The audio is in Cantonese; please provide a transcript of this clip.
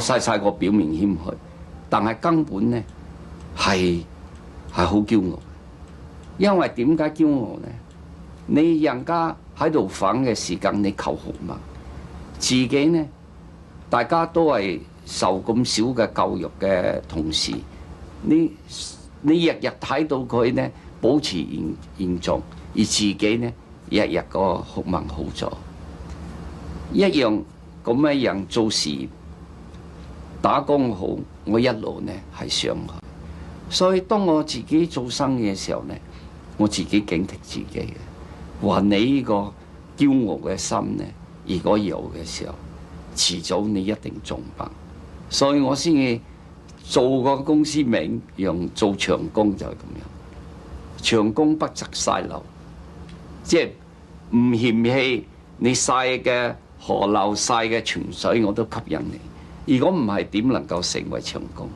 細個表面謙虛，但係根本呢係好驕傲。因為點解驕傲呢？你人家喺度反嘅時間，你求學嘛，自己呢，大家都係受咁少嘅教育嘅同時，你日日睇到佢呢保持現狀，而自己呢日日個學問好咗，一樣咁嘅人做事打工好，我一路呢係上去。所以當我自己做生意嘅時候呢，我自己警惕自己嘅。話你呢個驕傲嘅心呢，如果有嘅時候，遲早你一定中爆。所以我先至做個公司名，用做長工就係咁樣。長工不擇細流，即係唔嫌棄你細嘅河流、細嘅泉水，我都吸引你。如果唔係，點能夠成為長工？